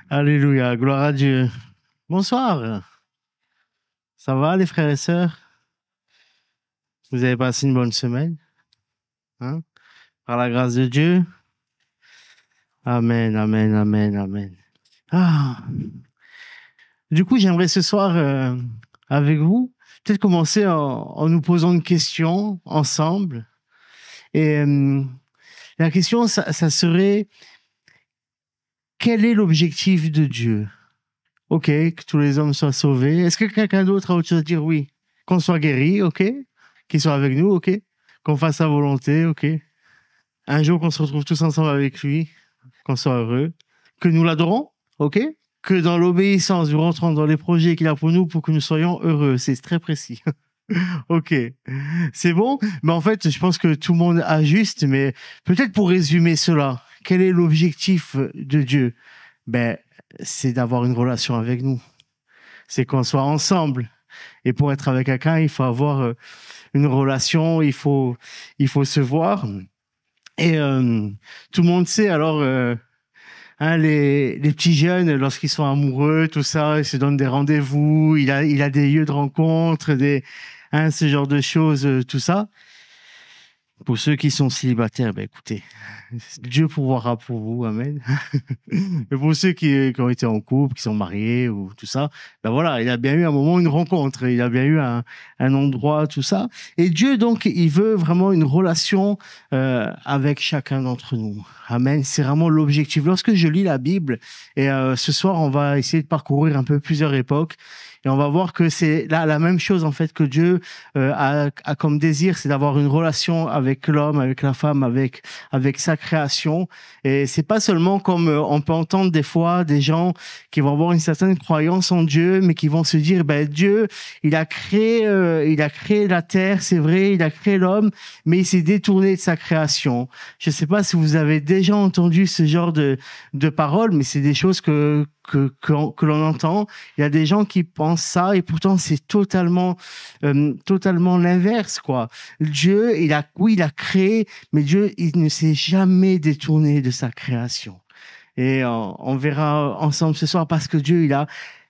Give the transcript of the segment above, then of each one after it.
Alléluia, gloire à Dieu. Bonsoir. Ça va les frères et sœurs? Vous avez passé une bonne semaine? Hein? Par la grâce de Dieu? Amen, amen, amen, amen. Ah. Du coup, j'aimerais ce soir, avec vous, peut-être commencer en nous posant une question ensemble. Et la question, ça serait, quel est l'objectif de Dieu? Ok, que tous les hommes soient sauvés. Est-ce que quelqu'un d'autre a autre chose à dire? Oui. Qu'on soit guéri, ok. Qu'il soit avec nous, ok. Qu'on fasse sa volonté, ok. Un jour qu'on se retrouve tous ensemble avec lui, qu'on soit heureux. Que nous l'adorons, ok. Que dans l'obéissance, nous rentrons dans les projets qu'il a pour nous pour que nous soyons heureux. C'est très précis. Ok. C'est bon? Mais en fait, je pense que tout le monde ajuste, mais peut-être pour résumer cela, quel est l'objectif de Dieu? Ben, c'est d'avoir une relation avec nous. C'est qu'on soit ensemble. Et pour être avec quelqu'un, il faut avoir une relation, il faut se voir. Et tout le monde sait, alors, les petits jeunes, lorsqu'ils sont amoureux, tout ça, ils se donnent des rendez-vous, il a des lieux de rencontre, ce genre de choses, tout ça. Pour ceux qui sont célibataires, ben écoutez, Dieu pourvoira pour vous, amen. Et pour ceux qui ont été en couple, qui sont mariés ou tout ça, ben voilà, il a bien eu un moment, une rencontre, il a bien eu un endroit, tout ça. Et Dieu, donc, il veut vraiment une relation avec chacun d'entre nous. Amen. C'est vraiment l'objectif. Lorsque je lis la Bible, et ce soir, on va essayer de parcourir un peu plusieurs époques, et on va voir que c'est la même chose en fait que Dieu a comme désir, c'est d'avoir une relation avec l'homme, avec la femme, avec sa création. Et c'est pas seulement comme on peut entendre des fois des gens qui vont avoir une certaine croyance en Dieu, mais qui vont se dire ben Dieu, il a créé la terre, c'est vrai, il a créé l'homme, mais il s'est détourné de sa création. Je sais pas si vous avez déjà entendu ce genre de paroles, mais c'est des choses que l'on entend. Il y a des gens qui pensent ça et pourtant c'est totalement l'inverse, quoi. Dieu, il a créé, mais Dieu, il ne s'est jamais détourné de sa création. Et on verra ensemble ce soir parce que Dieu,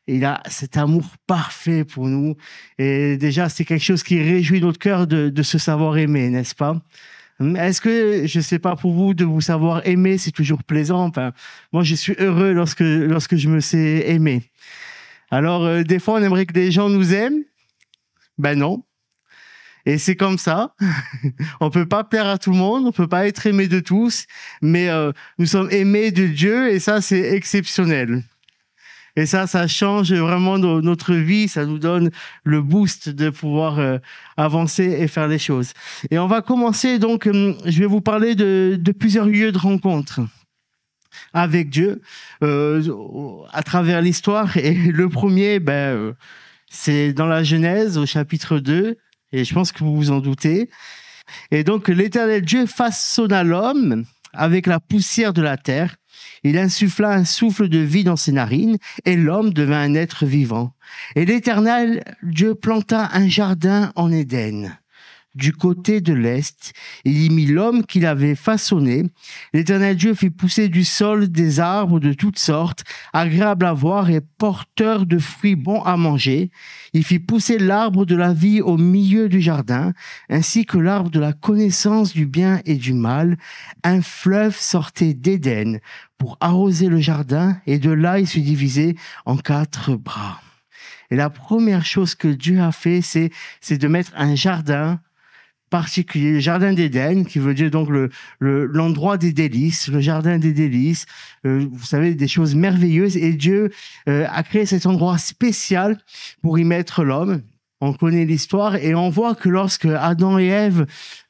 il a cet amour parfait pour nous. Et déjà, c'est quelque chose qui réjouit notre cœur de se savoir aimer, n'est-ce pas? Est-ce que, je sais pas pour vous, de vous savoir aimer, c'est toujours plaisant? Enfin, moi, je suis heureux lorsque je me sais aimer. Alors, des fois, on aimerait que des gens nous aiment. Ben non. Et c'est comme ça. On peut pas plaire à tout le monde, on peut pas être aimé de tous, mais nous sommes aimés de Dieu et ça, c'est exceptionnel. Et ça change vraiment notre vie, ça nous donne le boost de pouvoir avancer et faire les choses. Et on va commencer donc, je vais vous parler de plusieurs lieux de rencontre avec Dieu à travers l'histoire. Et le premier, c'est dans la Genèse au chapitre 2, et je pense que vous vous en doutez. Et donc l'Éternel Dieu façonna l'homme avec la poussière de la terre. Il insuffla un souffle de vie dans ses narines, et l'homme devint un être vivant. Et l'Éternel Dieu planta un jardin en Éden. Du côté de l'est, il y mit l'homme qu'il avait façonné. L'Éternel Dieu fit pousser du sol des arbres de toutes sortes, agréables à voir et porteurs de fruits bons à manger. Il fit pousser l'arbre de la vie au milieu du jardin, ainsi que l'arbre de la connaissance du bien et du mal. Un fleuve sortait d'Éden pour arroser le jardin, et de là il se divisait en 4 bras. Et la première chose que Dieu a fait, c'est de mettre un jardin particulier, le jardin d'Éden, qui veut dire donc l'endroit des délices, le jardin des délices, vous savez, des choses merveilleuses. Et Dieu a créé cet endroit spécial pour y mettre l'homme. On connaît l'histoire et on voit que lorsque Adam et Ève,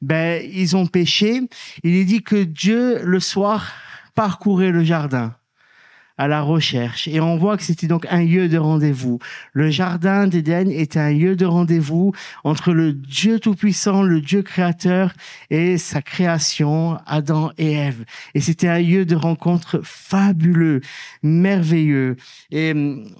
ils ont péché, il est dit que Dieu, le soir, parcourait le jardin à la recherche. Et on voit que c'était donc un lieu de rendez-vous. Le jardin d'Éden était un lieu de rendez-vous entre le Dieu Tout-Puissant, le Dieu Créateur et sa création, Adam et Ève. Et c'était un lieu de rencontre fabuleux, merveilleux. Et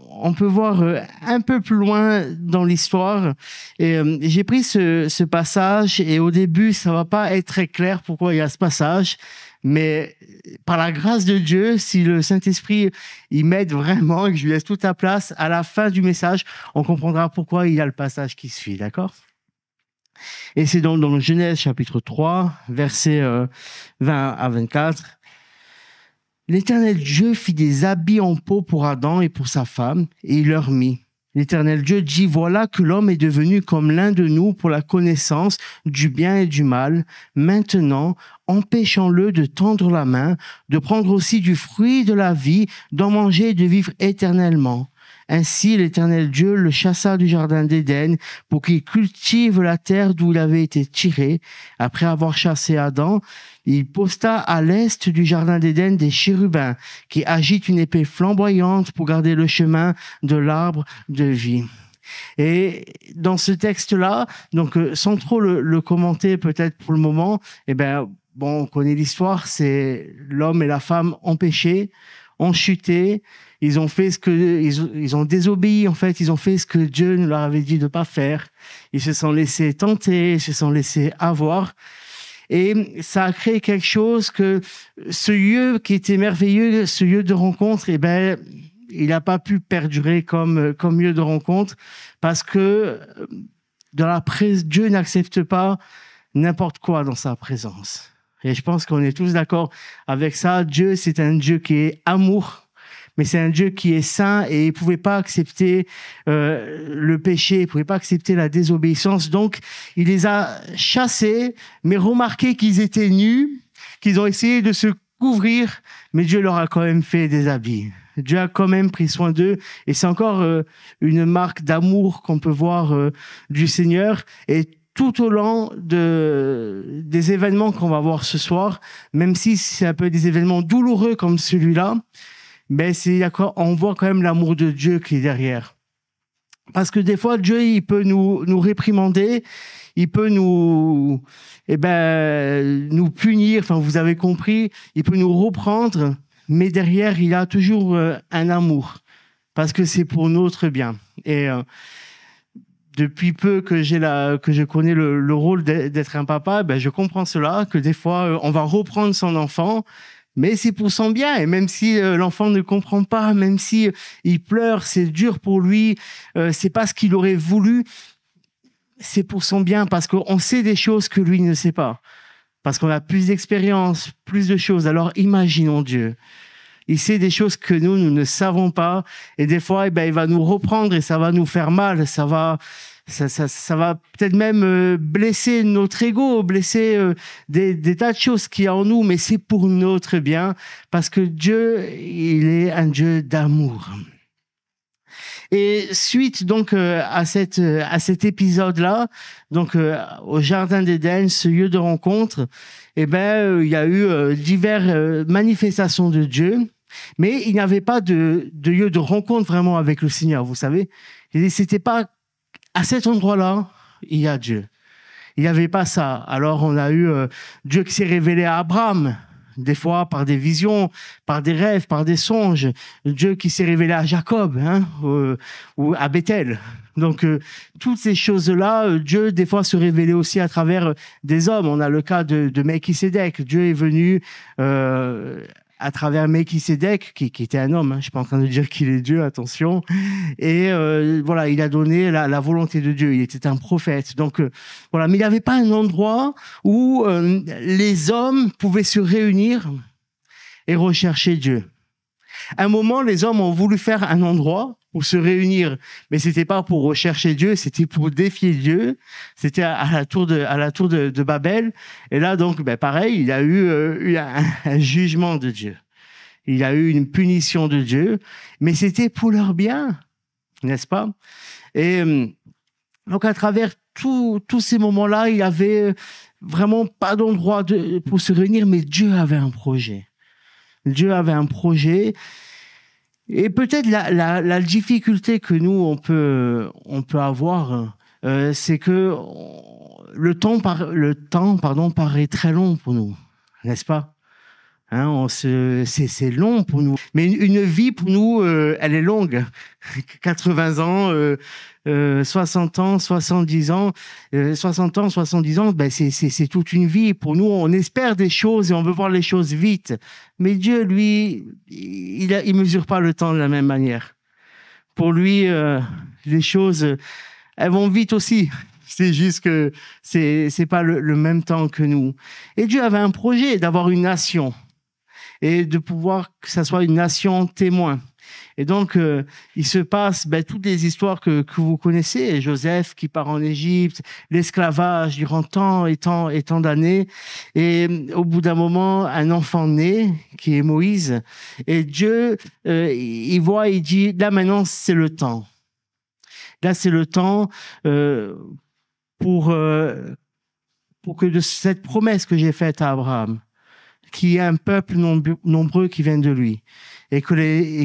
on peut voir un peu plus loin dans l'histoire. Et j'ai pris ce passage et au début, ça va pas être très clair pourquoi il y a ce passage. Mais par la grâce de Dieu, si le Saint-Esprit il m'aide vraiment et que je lui laisse toute la place, à la fin du message, on comprendra pourquoi il y a le passage qui suit, d'accord? Et c'est donc dans Genèse chapitre 3, versets 20 à 24. L'Éternel Dieu fit des habits en peau pour Adam et pour sa femme, et il leur mit. L'Éternel Dieu dit, voilà que l'homme est devenu comme l'un de nous pour la connaissance du bien et du mal. Maintenant, empêchons-le de tendre la main, de prendre aussi du fruit de la vie, d'en manger et de vivre éternellement. Ainsi, l'Éternel Dieu le chassa du jardin d'Éden pour qu'il cultive la terre d'où il avait été tiré. Après avoir chassé Adam, il posta à l'est du jardin d'Éden des chérubins qui agitent une épée flamboyante pour garder le chemin de l'arbre de vie. Et dans ce texte-là, donc sans trop le commenter peut-être pour le moment, on connaît l'histoire, c'est l'homme et la femme ont péché, ont chuté. Ils ont fait ils ont désobéi, en fait. Ils ont fait ce que Dieu leur avait dit de pas faire. Ils se sont laissés tenter, ils se sont laissés avoir. Et ça a créé quelque chose que ce lieu qui était merveilleux, ce lieu de rencontre, il n'a pas pu perdurer comme lieu de rencontre parce que Dieu n'accepte pas n'importe quoi dans sa présence. Et je pense qu'on est tous d'accord avec ça. Dieu, c'est un Dieu qui est amour. Mais c'est un Dieu qui est saint et il pouvait pas accepter le péché, il pouvait pas accepter la désobéissance. Donc, il les a chassés, mais remarquez qu'ils étaient nus, qu'ils ont essayé de se couvrir, mais Dieu leur a quand même fait des habits. Dieu a quand même pris soin d'eux et c'est encore une marque d'amour qu'on peut voir du Seigneur. Et tout au long des événements qu'on va voir ce soir, même si c'est un peu des événements douloureux comme celui-là, mais on voit quand même l'amour de Dieu qui est derrière. Parce que des fois, Dieu, il peut nous réprimander, il peut nous punir, enfin, vous avez compris, il peut nous reprendre, mais derrière, il a toujours un amour. Parce que c'est pour notre bien. Et depuis peu que je connais le rôle d'être un papa, je comprends cela, que des fois, on va reprendre son enfant, mais c'est pour son bien. Et même si l'enfant ne comprend pas, même si il pleure, c'est dur pour lui, c'est pas ce qu'il aurait voulu, c'est pour son bien parce qu'on sait des choses que lui ne sait pas. Parce qu'on a plus d'expérience, plus de choses. Alors imaginons Dieu. Il sait des choses que nous ne savons pas. Et des fois, il va nous reprendre et ça va nous faire mal. Ça va peut-être même blesser notre ego, blesser des tas de choses qu'il y a en nous, mais c'est pour notre bien, parce que Dieu, il est un Dieu d'amour. Et suite donc à cet épisode-là, donc au jardin d'Éden, ce lieu de rencontre, il y a eu diverses manifestations de Dieu, mais il n'y avait pas de lieu de rencontre vraiment avec le Seigneur, vous savez. Et c'était pas à cet endroit-là, il y a Dieu. Il n'y avait pas ça. Alors, on a eu Dieu qui s'est révélé à Abraham, des fois par des visions, par des rêves, par des songes. Dieu qui s'est révélé à Jacob, ou à Bethel. Donc, toutes ces choses-là, Dieu, des fois, se révélait aussi à travers des hommes. On a le cas de Melchisédek. Dieu est venu à travers Melchisédek, qui était un homme, je suis pas en train de dire qu'il est Dieu, attention, et voilà, il a donné la volonté de Dieu, il était un prophète, donc voilà, mais il n'y avait pas un endroit où les hommes pouvaient se réunir et rechercher Dieu. À un moment, les hommes ont voulu faire un endroit pour se réunir, mais c'était pas pour rechercher Dieu, c'était pour défier Dieu. C'était à la tour de Babel. Et là, donc, pareil, il y a eu un jugement de Dieu. Il y a eu une punition de Dieu, mais c'était pour leur bien, n'est-ce pas? Et donc, à travers tous ces moments-là, il y avait vraiment pas d'endroit pour se réunir, mais Dieu avait un projet. Dieu avait un projet. Et peut-être la difficulté que nous, on peut avoir, c'est que le temps paraît très long pour nous, n'est-ce pas? Hein, c'est long pour nous. Mais une vie pour nous, elle est longue. 80 ans, 60 ans, 70 ans, 60 ans, 70 ans, ben c'est toute une vie. Pour nous, on espère des choses et on veut voir les choses vite. Mais Dieu, lui, il mesure pas le temps de la même manière. Pour lui, les choses, elles vont vite aussi. C'est juste que c'est pas le même temps que nous. Et Dieu avait un projet d'avoir une nation et de pouvoir que ça soit une nation témoin. Et donc, il se passe toutes les histoires que vous connaissez. Joseph qui part en Égypte, l'esclavage durant tant et tant d'années. Et au bout d'un moment, un enfant naît, qui est Moïse. Et Dieu, il voit, il dit, là maintenant, c'est le temps. Là, c'est le temps pour que de cette promesse que j'ai faite à Abraham, qu'il y ait un peuple nombreux qui vienne de lui, et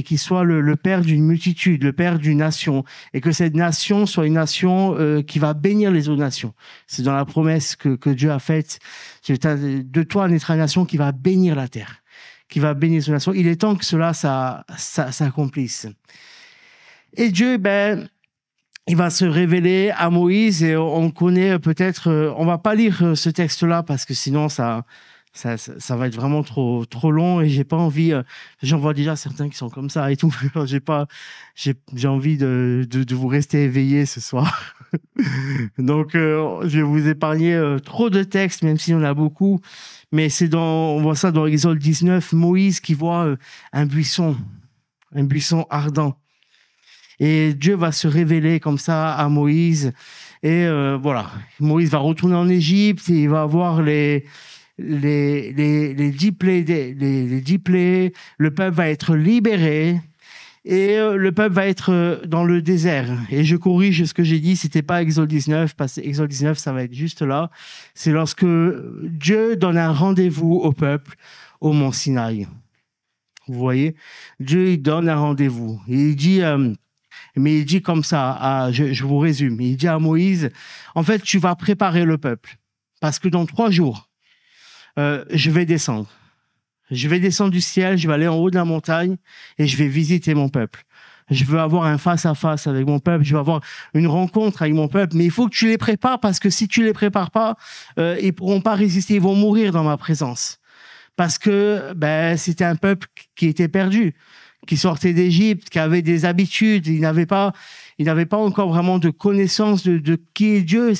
qu'il soit le père d'une multitude, le père d'une nation, et que cette nation soit une nation qui va bénir les autres nations. C'est dans la promesse que Dieu a faite. De toi naîtra une nation qui va bénir la terre, qui va bénir cette nation. Il est temps que cela s'accomplisse. Et Dieu, il va se révéler à Moïse, et on connaît peut-être, on va pas lire ce texte-là parce que sinon ça va être vraiment trop long, et j'ai pas envie, j'en vois déjà certains qui sont comme ça et tout. J'ai envie de vous rester éveillés ce soir. Donc je vais vous épargner trop de textes, même s'il y en a beaucoup, mais on voit ça dans Exode 19, Moïse qui voit un buisson ardent. Et Dieu va se révéler comme ça à Moïse. Et voilà, Moïse va retourner en Égypte et il va avoir les 10 plaies, les 10 plaies. Le peuple va être libéré et le peuple va être dans le désert. Et je corrige ce que j'ai dit, c'était pas Exode 19, parce que Exode 19, ça va être juste là. C'est lorsque Dieu donne un rendez-vous au peuple au mont Sinaï. Vous voyez, Dieu il donne un rendez-vous. Et il dit... mais il dit comme ça, je vous résume, il dit à Moïse, en fait, tu vas préparer le peuple, parce que dans 3 jours, je vais descendre. Je vais descendre du ciel, je vais aller en haut de la montagne et je vais visiter mon peuple. Je veux avoir un face-à-face avec mon peuple, je veux avoir une rencontre avec mon peuple, mais il faut que tu les prépares, parce que si tu les prépares pas, ils pourront pas résister, ils vont mourir dans ma présence. Parce que c'était un peuple qui était perdu, qui sortait d'Égypte, qui avait des habitudes, il n'avait pas encore vraiment de connaissance de qui est Dieu.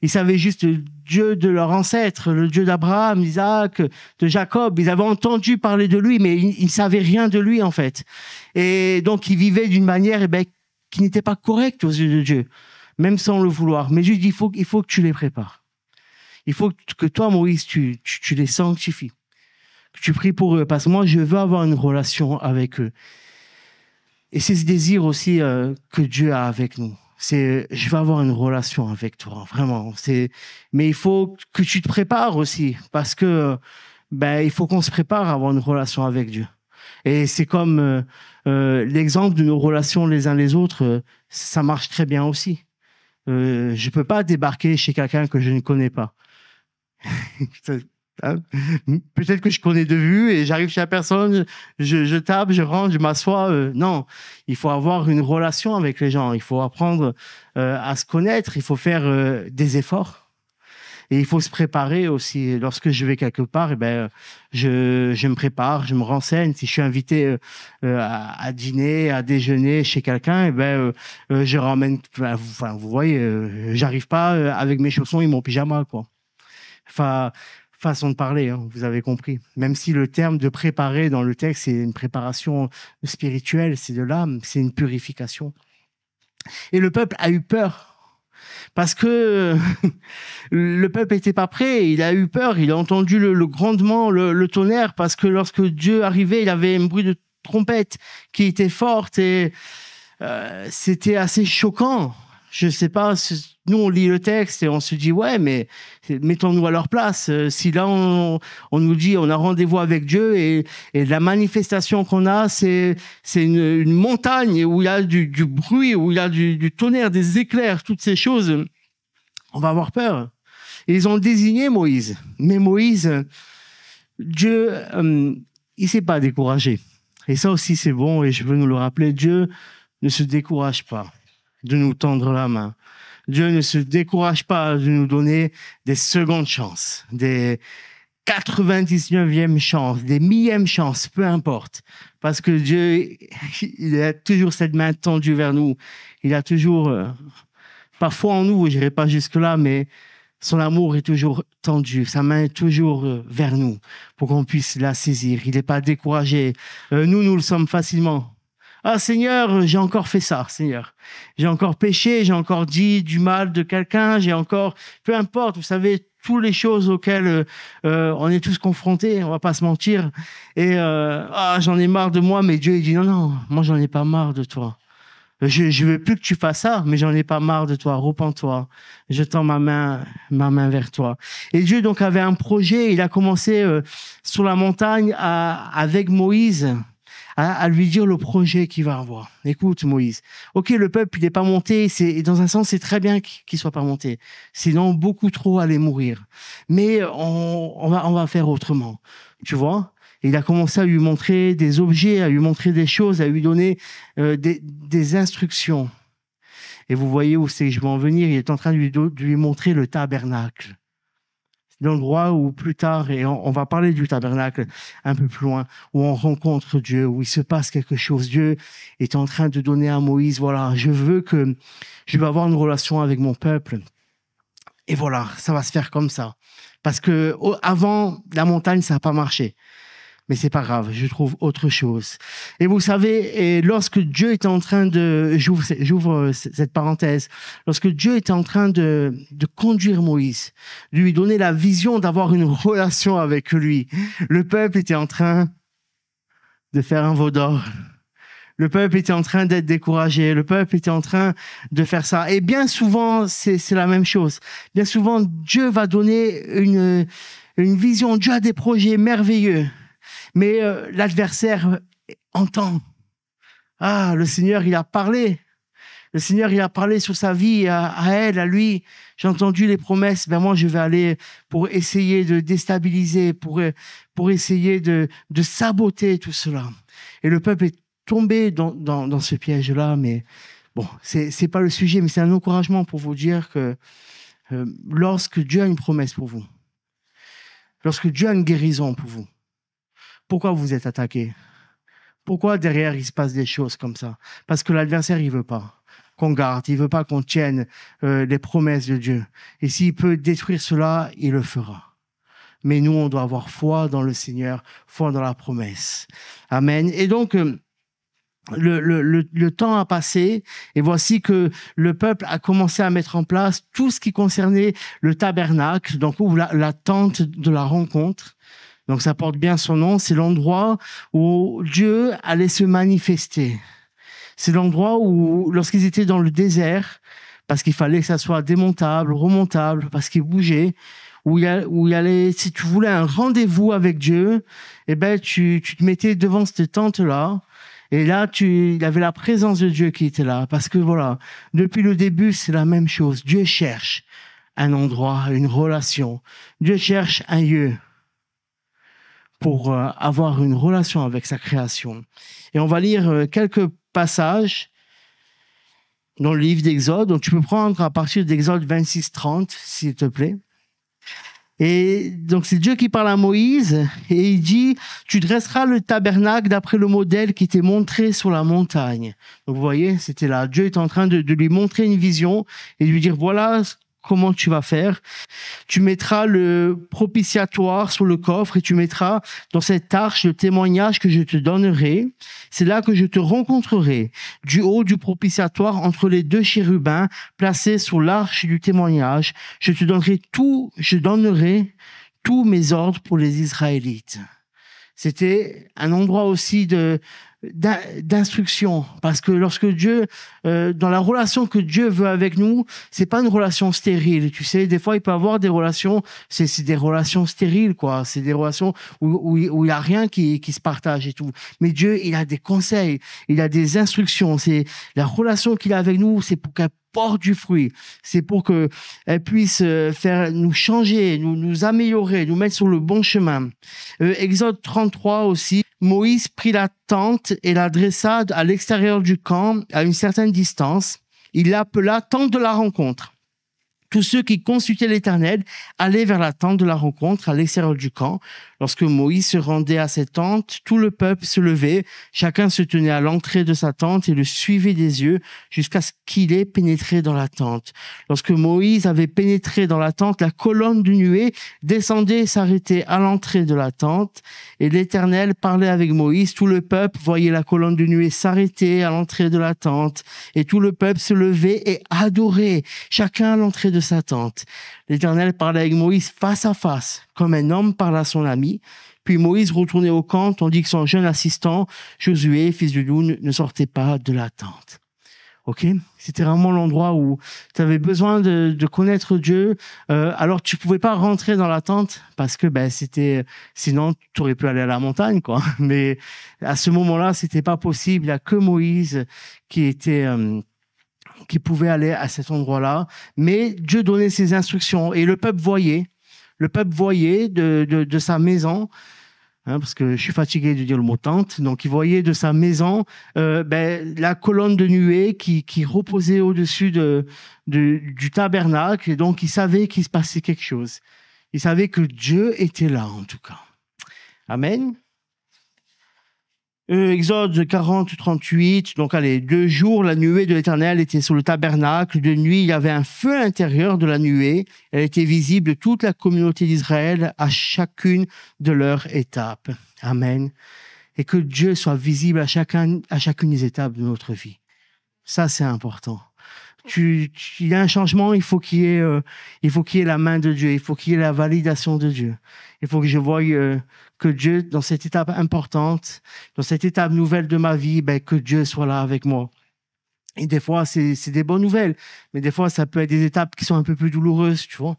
Ils savaient juste le Dieu de leurs ancêtres, le Dieu d'Abraham, d'Isaac, de Jacob. Ils avaient entendu parler de lui, mais ils ne savaient rien de lui, en fait. Et donc, ils vivaient d'une manière qui n'était pas correcte aux yeux de Dieu, même sans le vouloir. Mais Dieu dit, il faut que tu les prépares. Il faut que toi, Moïse, tu les sanctifies. Que tu pries pour eux, parce que moi, je veux avoir une relation avec eux. Et c'est ce désir aussi que Dieu a avec nous. Je veux avoir une relation avec toi, vraiment. Mais il faut que tu te prépares aussi, parce que il faut qu'on se prépare à avoir une relation avec Dieu. Et c'est comme l'exemple de nos relations les uns les autres, ça marche très bien aussi. Je peux pas débarquer chez quelqu'un que je ne connais pas. Peut-être que je connais de vue et j'arrive chez la personne, je tape, je rentre, je m'assois. Non, il faut avoir une relation avec les gens. Il faut apprendre à se connaître. Il faut faire des efforts. Et il faut se préparer aussi. Lorsque je vais quelque part, je me prépare, je me renseigne. Si je suis invité à dîner, à déjeuner chez quelqu'un, je ramène. Enfin, vous voyez, j'arrive pas avec mes chaussons et mon pyjama, quoi. Enfin, façon de parler, hein, vous avez compris. Même si le terme de préparer dans le texte, c'est une préparation spirituelle, c'est de l'âme, c'est une purification. Et le peuple a eu peur. Parce que le peuple n'était pas prêt, il a eu peur, il a entendu le grondement, le tonnerre, parce que lorsque Dieu arrivait, il avait un bruit de trompette qui était forte et c'était assez choquant. Je ne sais pas, nous on lit le texte et on se dit ouais, mais mettons-nous à leur place. Si là on nous dit on a rendez-vous avec Dieu et la manifestation qu'on a, c'est une montagne où il y a du bruit, où il y a du tonnerre, des éclairs, toutes ces choses, on va avoir peur. Et ils ont désigné Moïse. Mais Moïse, Dieu, il s'est pas découragé. Et ça aussi, c'est bon, et je veux nous le rappeler. Dieu ne se décourage pas de nous tendre la main. Dieu ne se décourage pas de nous donner des secondes chances, des 99e chances, des millièmes chances, peu importe. Parce que Dieu, il a toujours cette main tendue vers nous. Il a toujours, parfois en nous, je n'irai pas jusque-là, mais son amour est toujours tendu, sa main est toujours vers nous pour qu'on puisse la saisir. Il n'est pas découragé. Nous le sommes facilement. Ah Seigneur, j'ai encore fait ça, Seigneur. J'ai encore péché, j'ai encore dit du mal de quelqu'un, j'ai encore, peu importe, vous savez, toutes les choses auxquelles on est tous confrontés, on va pas se mentir. Et j'en ai marre de moi, mais Dieu il dit non, moi j'en ai pas marre de toi. Je veux plus que tu fasses ça, mais j'en ai pas marre de toi. Repens-toi. Je tends ma main vers toi. Et Dieu donc avait un projet. Il a commencé sur la montagne avec Moïse à lui dire le projet qu'il va avoir. Écoute Moïse. Ok, le peuple il n'est pas monté. Et dans un sens c'est très bien qu'il soit pas monté. Sinon beaucoup trop allaient mourir. Mais on va faire autrement. Tu vois? Et il a commencé à lui montrer des objets, à lui montrer des choses, à lui donner des instructions. Et vous voyez où c'est que je veux en venir. Il est en train de lui montrer le tabernacle. C'est l'endroit où plus tard, et on va parler du tabernacle un peu plus loin, où on rencontre Dieu, où il se passe quelque chose. Dieu est en train de donner à Moïse, voilà, je veux avoir une relation avec mon peuple. Et voilà, ça va se faire comme ça. Parce que avant la montagne, ça n'a pas marché. Mais c'est pas grave, je trouve autre chose. Et vous savez, et lorsque Dieu était en train de, j'ouvre cette parenthèse, lorsque Dieu était en train de conduire Moïse, de lui donner la vision d'avoir une relation avec lui, le peuple était en train de faire un veau d'or. Le peuple était en train d'être découragé. Le peuple était en train de faire ça. Et bien souvent, c'est la même chose. Bien souvent, Dieu va donner une vision. Dieu a des projets merveilleux. Mais l'adversaire entend. Ah, le Seigneur, il a parlé. Le Seigneur, il a parlé sur sa vie, à elle, à lui. J'ai entendu les promesses. Ben moi, je vais aller pour essayer de déstabiliser, pour essayer de saboter tout cela. Et le peuple est tombé dans ce piège-là. Mais bon, c'est pas le sujet, mais c'est un encouragement pour vous dire que lorsque Dieu a une promesse pour vous, lorsque Dieu a une guérison pour vous, pourquoi vous êtes attaqué? Pourquoi derrière il se passe des choses comme ça? Parce que l'adversaire il veut pas qu'on garde, il veut pas qu'on tienne les promesses de Dieu. Et s'il peut détruire cela, il le fera. Mais nous on doit avoir foi dans le Seigneur, foi dans la promesse. Amen. Et donc le temps a passé et voici que le peuple a commencé à mettre en place tout ce qui concernait le tabernacle, donc ou la tente de la rencontre. Donc ça porte bien son nom, c'est l'endroit où Dieu allait se manifester. C'est l'endroit où, lorsqu'ils étaient dans le désert, parce qu'il fallait que ça soit démontable, remontable, parce qu'il bougeait, où il y allait, si tu voulais un rendez-vous avec Dieu, eh ben tu te mettais devant cette tente-là, et là il y avait la présence de Dieu qui était là, parce que voilà, depuis le début c'est la même chose. Dieu cherche un endroit, une relation. Dieu cherche un lieu pour avoir une relation avec sa création. Et on va lire quelques passages dans le livre d'Exode. Donc, tu peux prendre à partir d'Exode 26-30, s'il te plaît. Et donc, c'est Dieu qui parle à Moïse et il dit « Tu dresseras le tabernacle d'après le modèle qui t'est montré sur la montagne. » Donc, vous voyez, c'était là. Dieu est en train de lui montrer une vision et de lui dire « Voilà comment tu vas faire. Tu mettras le propitiatoire sur le coffre et tu mettras dans cette arche le témoignage que je te donnerai. C'est là que je te rencontrerai, du haut du propitiatoire entre les deux chérubins placés sur l'arche du témoignage. Je donnerai tous mes ordres pour les Israélites. » C'était un endroit aussi de d'instruction. Parce que lorsque Dieu, dans la relation que Dieu veut avec nous, c'est pas une relation stérile. Tu sais, des fois, il peut y avoir des relations, c'est des relations stériles, quoi. C'est des relations où il y a rien qui se partage et tout. Mais Dieu, il a des conseils, il a des instructions. C'est la relation qu'il a avec nous, c'est pour qu'elle porte du fruit. C'est pour que elle puisse faire nous changer, nous améliorer, nous mettre sur le bon chemin. Exode 33 aussi. Moïse prit la tente et la dressa à l'extérieur du camp, à une certaine distance. Il l'appela tente de la rencontre. Tous ceux qui consultaient l'Éternel allaient vers la tente de la rencontre à l'extérieur du camp. Lorsque Moïse se rendait à cette tente, tout le peuple se levait. Chacun se tenait à l'entrée de sa tente et le suivait des yeux jusqu'à ce qu'il ait pénétré dans la tente. Lorsque Moïse avait pénétré dans la tente, la colonne de nuée descendait et s'arrêtait à l'entrée de la tente. Et l'Éternel parlait avec Moïse. Tout le peuple voyait la colonne de nuée s'arrêter à l'entrée de la tente. Et tout le peuple se levait et adorait, chacun à l'entrée de sa tente. L'Éternel parlait avec Moïse face à face, comme un homme parle à son ami. Puis Moïse retournait au camp, tandis que son jeune assistant, Josué, fils de Nun, ne sortait pas de la tente. Ok, c'était vraiment l'endroit où tu avais besoin de connaître Dieu. Alors tu pouvais pas rentrer dans la tente parce que c'était, sinon tu aurais pu aller à la montagne, quoi. Mais à ce moment-là, c'était pas possible. Il y a que Moïse qui pouvait aller à cet endroit-là. Mais Dieu donnait ses instructions et le peuple voyait de sa maison. Parce que je suis fatigué de dire le mot tente. Donc, il voyait de sa maison la colonne de nuée qui reposait au-dessus du tabernacle. Et donc, il savait qu'il se passait quelque chose. Il savait que Dieu était là, en tout cas. Amen. Exode 40, 38. Donc, 2 jours, la nuée de l'Éternel était sur le tabernacle. De nuit, il y avait un feu à l'intérieur de la nuée. Elle était visible de toute la communauté d'Israël à chacune de leurs étapes. Amen. Et que Dieu soit visible à chacune des étapes de notre vie. Ça, c'est important. Il y a un changement, il faut qu'il y ait la main de Dieu, il faut qu'il y ait la validation de Dieu. Il faut que je voie que Dieu, dans cette étape importante, dans cette étape nouvelle de ma vie, que Dieu soit là avec moi. Et des fois, c'est des bonnes nouvelles, mais des fois, ça peut être des étapes qui sont un peu plus douloureuses, tu vois.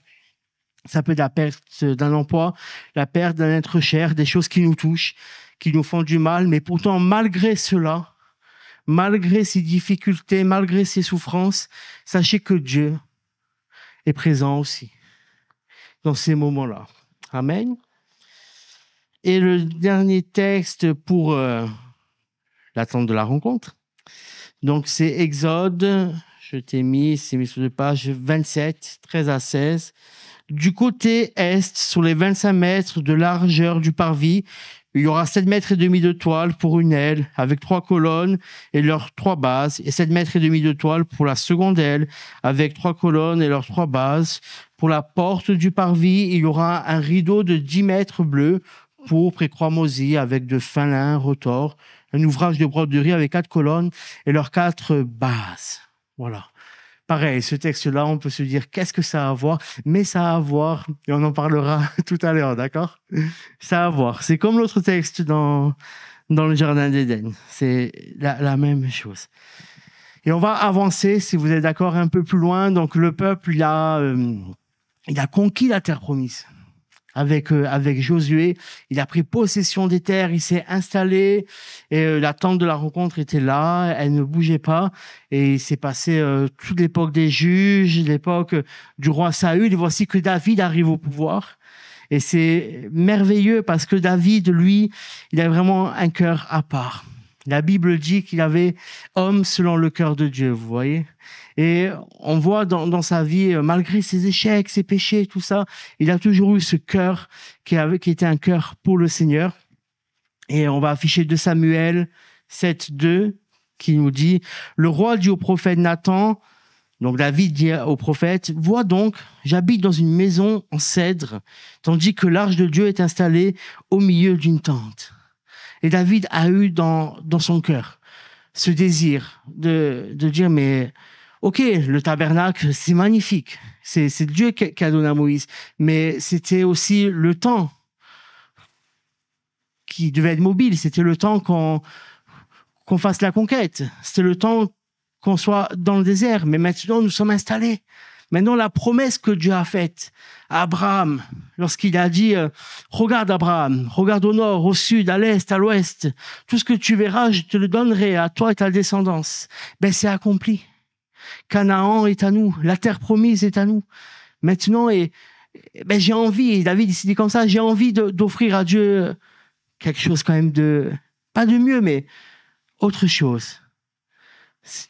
Ça peut être la perte d'un emploi, la perte d'un être cher, des choses qui nous touchent, qui nous font du mal, mais pourtant, malgré cela, malgré ces difficultés, malgré ces souffrances, sachez que Dieu est présent aussi dans ces moments-là. Amen. Et le dernier texte pour l'attente de la rencontre. Donc, c'est Exode, c'est mis sur la page 27, 13 à 16. Du côté est, sur les 25 mètres de largeur du parvis, il y aura 7 mètres et demi de toile pour une aile, avec 3 colonnes et leurs 3 bases, et 7 mètres et demi de toile pour la seconde aile, avec 3 colonnes et leurs 3 bases. Pour la porte du parvis, il y aura un rideau de 10 mètres bleu, pourpre et cramoisi, avec de fin lin retors, un ouvrage de broderie avec 4 colonnes et leurs 4 bases. Voilà. Pareil, ce texte-là, on peut se dire qu'est-ce que ça a à voir, mais ça a à voir, et on en parlera tout à l'heure, d'accord? Ça a à voir. C'est comme l'autre texte dans le Jardin d'Éden. C'est la même chose. Et on va avancer, si vous êtes d'accord, un peu plus loin. Donc, le peuple, il a conquis la terre promise. Avec Josué, il a pris possession des terres, il s'est installé et la tente de la rencontre était là, elle ne bougeait pas et il s'est passé toute l'époque des juges, l'époque du roi Saül et voici que David arrive au pouvoir et c'est merveilleux parce que David, lui, il a vraiment un cœur à part. La Bible dit qu'il avait homme selon le cœur de Dieu, vous voyez. Et on voit dans sa vie, malgré ses échecs, ses péchés, tout ça, il a toujours eu ce cœur qui était un cœur pour le Seigneur. Et on va afficher 2 Samuel 7, 2, qui nous dit, le roi dit au prophète Nathan, donc David dit au prophète, vois donc, j'habite dans une maison en cèdre, tandis que l'arche de Dieu est installée au milieu d'une tente. Et David a eu dans son cœur ce désir de dire, mais ok, le tabernacle, c'est magnifique. C'est Dieu qui a donné à Moïse. Mais c'était aussi le temps qui devait être mobile. C'était le temps qu'on fasse la conquête. C'était le temps qu'on soit dans le désert. Mais maintenant, nous sommes installés. Maintenant, la promesse que Dieu a faite à Abraham, lorsqu'il a dit « Regarde Abraham, regarde au nord, au sud, à l'est, à l'ouest. Tout ce que tu verras, je te le donnerai à toi et ta descendance. » Ben, c'est accompli. Canaan est à nous. La terre promise est à nous. Maintenant, ben, j'ai envie, David s'est dit comme ça, j'ai envie d'offrir à Dieu quelque chose quand même pas de mieux, mais autre chose.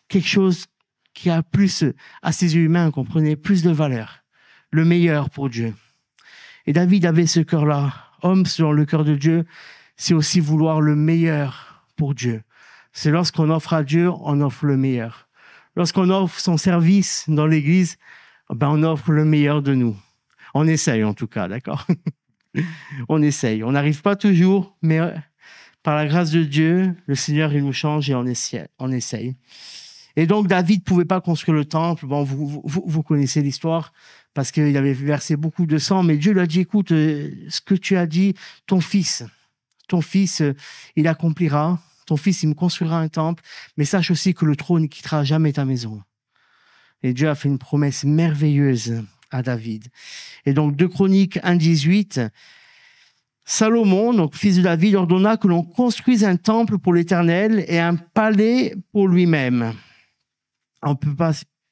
Quelque chose qui a plus, à ses yeux humains, comprenez, plus de valeur. Le meilleur pour Dieu. Et David avait ce cœur-là. Homme selon le cœur de Dieu, c'est aussi vouloir le meilleur pour Dieu. C'est lorsqu'on offre à Dieu, on offre le meilleur. Lorsqu'on offre son service dans l'église, ben on offre le meilleur de nous. On essaye en tout cas, d'accord? On essaye. On n'arrive pas toujours, mais par la grâce de Dieu, le Seigneur, il nous change et on essaye. Et donc, David ne pouvait pas construire le temple. Bon, vous connaissez l'histoire parce qu'il avait versé beaucoup de sang, mais Dieu lui a dit, écoute, ce que tu as dit, ton fils, il accomplira. Ton fils, il me construira un temple, mais sache aussi que le trône ne quittera jamais ta maison. Et Dieu a fait une promesse merveilleuse à David. Et donc, 2 Chroniques 1,18, Salomon, donc fils de David, ordonna que l'on construise un temple pour l'Éternel et un palais pour lui-même. On peut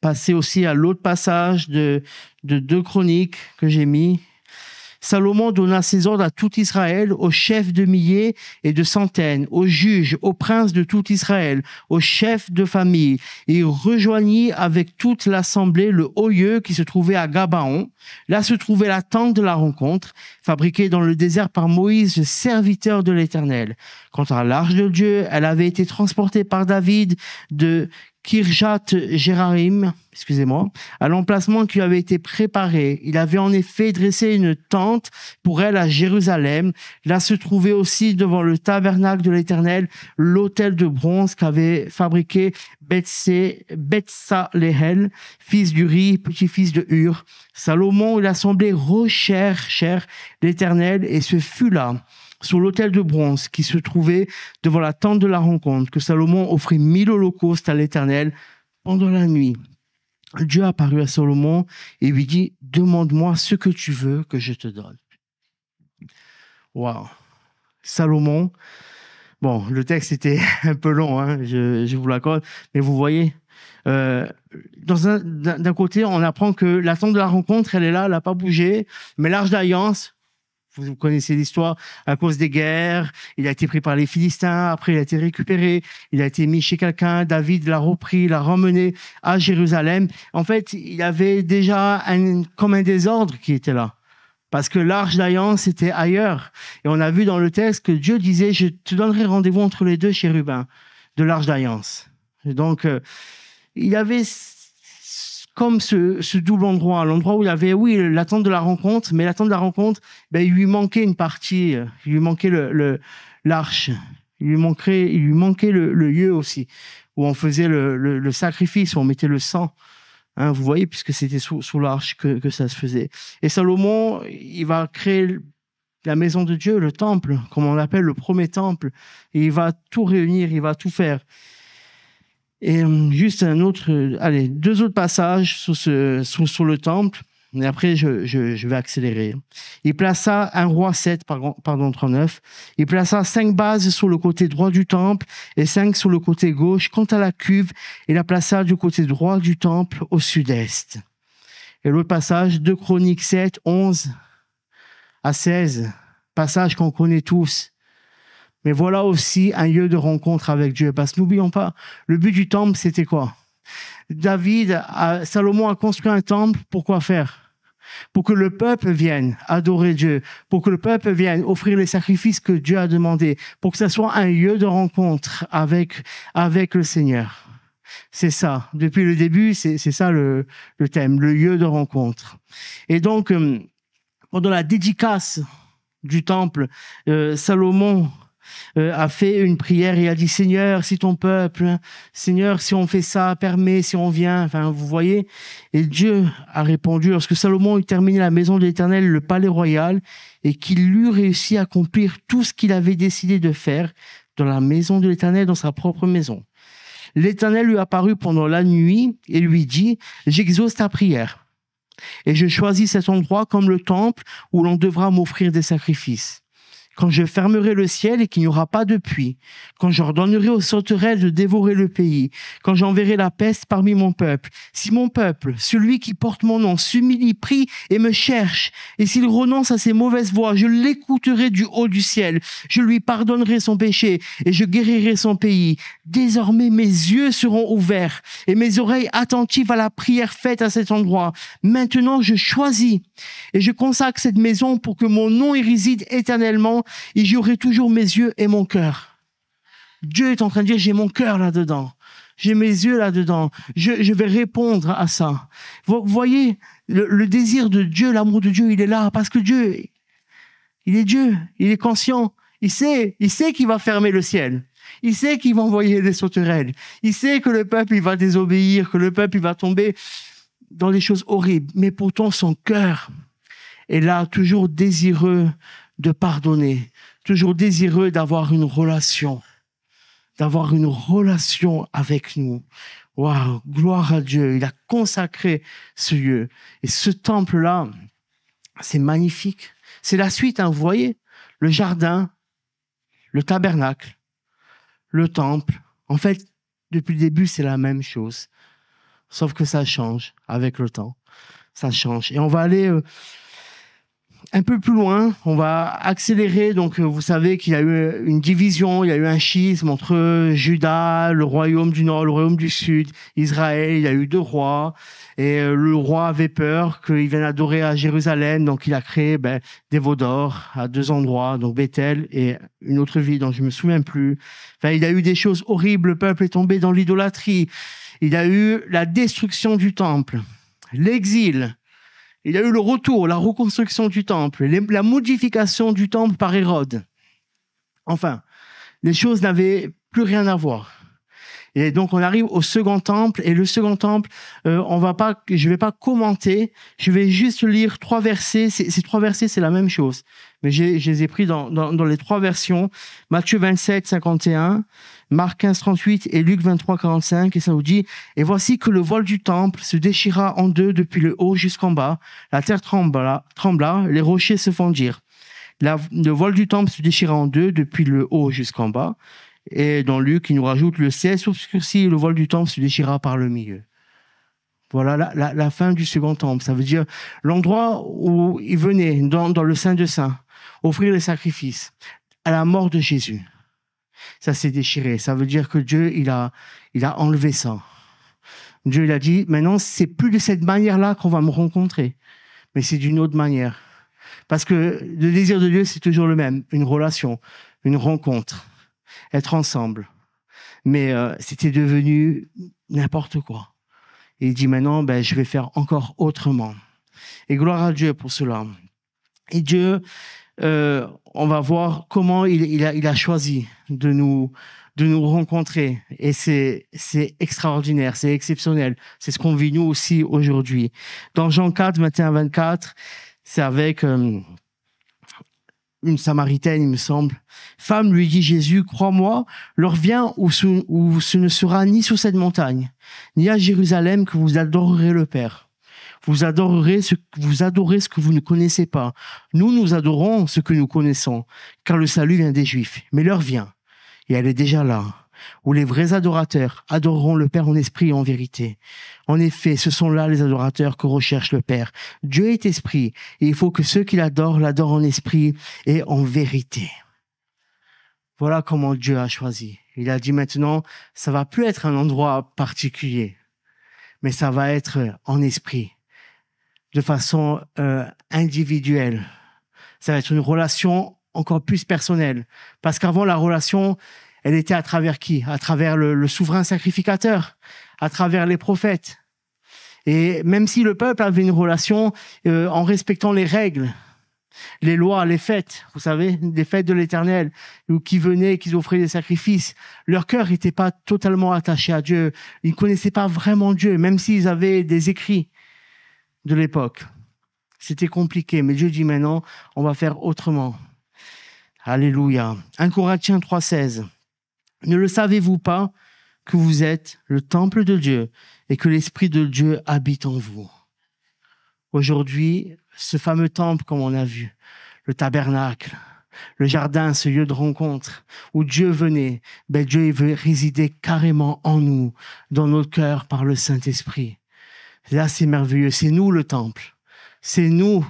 passer aussi à l'autre passage de 2 Chroniques que j'ai mis. Salomon donna ses ordres à tout Israël, aux chefs de milliers et de centaines, aux juges, aux princes de tout Israël, aux chefs de famille. Et il rejoignit avec toute l'assemblée le haut lieu qui se trouvait à Gabaon. Là se trouvait la tente de la rencontre, fabriquée dans le désert par Moïse, le serviteur de l'Éternel. Quant à l'arche de Dieu, elle avait été transportée par David de Kirjath-Jéarim, à l'emplacement qui avait été préparé. Il avait en effet dressé une tente pour elle à Jérusalem. Là se trouvait aussi devant le tabernacle de l'Éternel l'autel de bronze qu'avait fabriqué Bethsaleel, fils d'Uri, petit-fils de Hur. Salomon et l'assemblée recherchèrent l'Éternel et ce fut là, sur l'autel de bronze qui se trouvait devant la tente de la rencontre, que Salomon offrit 1000 holocaustes à l'Éternel pendant la nuit. Dieu apparut à Salomon et lui dit, « Demande-moi ce que tu veux que je te donne. » Waouh. Salomon, bon, le texte était un peu long, hein, je vous l'accorde, mais vous voyez, d'un côté, on apprend que la tente de la rencontre, elle est là, elle n'a pas bougé, mais l'arche d'alliance, vous connaissez l'histoire, à cause des guerres, il a été pris par les Philistins, après il a été récupéré, il a été mis chez quelqu'un, David l'a repris, l'a ramené à Jérusalem. En fait, il y avait déjà comme un désordre qui était là, parce que l'arche d'alliance était ailleurs. Et on a vu dans le texte que Dieu disait, je te donnerai rendez-vous entre les deux chérubins de l'arche d'alliance. Et donc, il y avait comme ce double endroit, l'endroit où il y avait, oui, la tente de la rencontre, mais la tente de la rencontre, ben, il lui manquait une partie, il lui manquait l'arche, il lui manquait le lieu aussi, où on faisait le sacrifice, où on mettait le sang, hein, vous voyez, puisque c'était sous l'arche que ça se faisait. Et Salomon, il va créer la maison de Dieu, le temple, comme on l'appelle, le premier temple, et il va tout réunir, il va tout faire. Et juste deux autres passages sur le temple, et après je vais accélérer. Il plaça un roi 7, 39. Il plaça 5 bases sur le côté droit du temple et 5 sur le côté gauche. Quant à la cuve, il la plaça du côté droit du temple au sud-est. Et l'autre passage, 2 Chroniques 7, 11 à 16, passage qu'on connaît tous. Mais voilà aussi un lieu de rencontre avec Dieu. Parce que n'oublions pas, le but du temple, c'était quoi? Salomon a construit un temple pour quoi faire? Pour que le peuple vienne adorer Dieu, pour que le peuple vienne offrir les sacrifices que Dieu a demandés, pour que ça soit un lieu de rencontre avec le Seigneur. C'est ça. Depuis le début, c'est ça le thème, le lieu de rencontre. Et donc, pendant la dédicace du temple, Salomon a fait une prière et a dit, Seigneur, si ton peuple, Seigneur, si on fait ça, permets, si on vient, enfin, vous voyez. Et Dieu a répondu, lorsque Salomon eut terminé la maison de l'Éternel, le palais royal, et qu'il eut réussi à accomplir tout ce qu'il avait décidé de faire, dans la maison de l'Éternel, dans sa propre maison. L'Éternel lui apparut pendant la nuit et lui dit, « J'exauce ta prière et je choisis cet endroit comme le temple où l'on devra m'offrir des sacrifices. Quand je fermerai le ciel et qu'il n'y aura pas de pluie, quand j'ordonnerai aux sauterelles de dévorer le pays, quand j'enverrai la peste parmi mon peuple, si mon peuple, celui qui porte mon nom, s'humilie, prie et me cherche, et s'il renonce à ses mauvaises voies, je l'écouterai du haut du ciel, je lui pardonnerai son péché et je guérirai son pays. Désormais, mes yeux seront ouverts et mes oreilles attentives à la prière faite à cet endroit. Maintenant, je choisis et je consacre cette maison pour que mon nom y réside éternellement et j'y aurai toujours mes yeux et mon cœur. » Dieu est en train de dire, j'ai mon cœur là-dedans. J'ai mes yeux là-dedans. Je vais répondre à ça. Vous voyez, le désir de Dieu, l'amour de Dieu, il est là parce que Dieu, il est Dieu. Il est conscient. Il sait qu'il va fermer le ciel. Il sait qu'il va envoyer des sauterelles. Il sait que le peuple, il va désobéir, que le peuple, il va tomber dans des choses horribles. Mais pourtant, son cœur est là, toujours désireux de pardonner, toujours désireux d'avoir une relation avec nous. Waouh, gloire à Dieu. Il a consacré ce lieu. Et ce temple-là, c'est magnifique. C'est la suite, hein, vous voyez, le jardin, le tabernacle, le temple. En fait, depuis le début, c'est la même chose. Sauf que ça change avec le temps. Ça change. Et on va aller un peu plus loin, on va accélérer. Donc, vous savez qu'il y a eu une division, il y a eu un schisme entre Juda, le royaume du nord, le royaume du sud, Israël. Il y a eu 2 rois. Et le roi avait peur qu'ils viennent adorer à Jérusalem. Donc, il a créé des veaux d'or à 2 endroits, donc Bethel et une autre ville dont je me souviens plus. Enfin, il y a eu des choses horribles. Le peuple est tombé dans l'idolâtrie. Il y a eu la destruction du temple, l'exil. Il y a eu le retour, la reconstruction du temple, la modification du temple par Hérode. Enfin, les choses n'avaient plus rien à voir. Et donc, on arrive au second temple. Et le second temple, je vais pas commenter. Je vais juste lire 3 versets. Ces 3 versets, c'est la même chose. Mais je les ai pris dans les 3 versions. Matthieu 27, 51, Marc 15, 38 et Luc 23, 45. Et ça nous dit, « Et voici que le voile du temple se déchira en 2 depuis le haut jusqu'en bas. La terre trembla, les rochers se fondirent. Le voile du temple se déchira en 2 depuis le haut jusqu'en bas. » Et dans Luc, il nous rajoute, le ciel s'obscurcit et le voile du temple se déchira par le milieu. Voilà la fin du second temple. Ça veut dire l'endroit où il venait, dans le Saint de Saints, offrir les sacrifices à la mort de Jésus. Ça s'est déchiré. Ça veut dire que Dieu, il a enlevé ça. Dieu, il a dit, maintenant, c'est plus de cette manière-là qu'on va me rencontrer, mais c'est d'une autre manière. Parce que le désir de Dieu, c'est toujours le même. Une relation, une rencontre. Être ensemble. Mais c'était devenu n'importe quoi. Et il dit maintenant, je vais faire encore autrement. Et gloire à Dieu pour cela. Et Dieu, on va voir comment il a choisi de nous rencontrer. Et c'est extraordinaire, c'est exceptionnel. C'est ce qu'on vit nous aussi aujourd'hui. Dans Jean 4, 21-24, c'est avec une Samaritaine, il me semble. « Femme, lui dit Jésus, crois-moi, l'heure vient où ce ne sera ni sur cette montagne, ni à Jérusalem que vous adorerez le Père. Vous adorez ce que vous ne connaissez pas. Nous adorons ce que nous connaissons, car le salut vient des Juifs. Mais l'heure vient, et elle est déjà là, où les vrais adorateurs adoreront le Père en esprit et en vérité. En effet, ce sont là les adorateurs que recherche le Père. Dieu est esprit, et il faut que ceux qui l'adorent en esprit et en vérité. » Voilà comment Dieu a choisi. Il a dit maintenant, ça va plus être un endroit particulier, mais ça va être en esprit, de façon individuelle. Ça va être une relation encore plus personnelle. Parce qu'avant, la relation, elle était à travers qui? À travers le souverain sacrificateur, à travers les prophètes. Et même si le peuple avait une relation en respectant les règles, les lois, les fêtes, vous savez, des fêtes de l'Éternel, où qui venaient, qui offraient des sacrifices, leur cœur n'était pas totalement attaché à Dieu. Ils ne connaissaient pas vraiment Dieu, même s'ils avaient des écrits de l'époque. C'était compliqué, mais Dieu dit maintenant, on va faire autrement. Alléluia. 1 Corinthiens 3,16. Ne le savez-vous pas que vous êtes le temple de Dieu et que l'Esprit de Dieu habite en vous? Aujourd'hui, ce fameux temple, comme on a vu, le tabernacle, le jardin, ce lieu de rencontre où Dieu venait, Dieu il veut résider carrément en nous, dans notre cœur par le Saint-Esprit. Là, c'est merveilleux. C'est nous le temple. C'est nous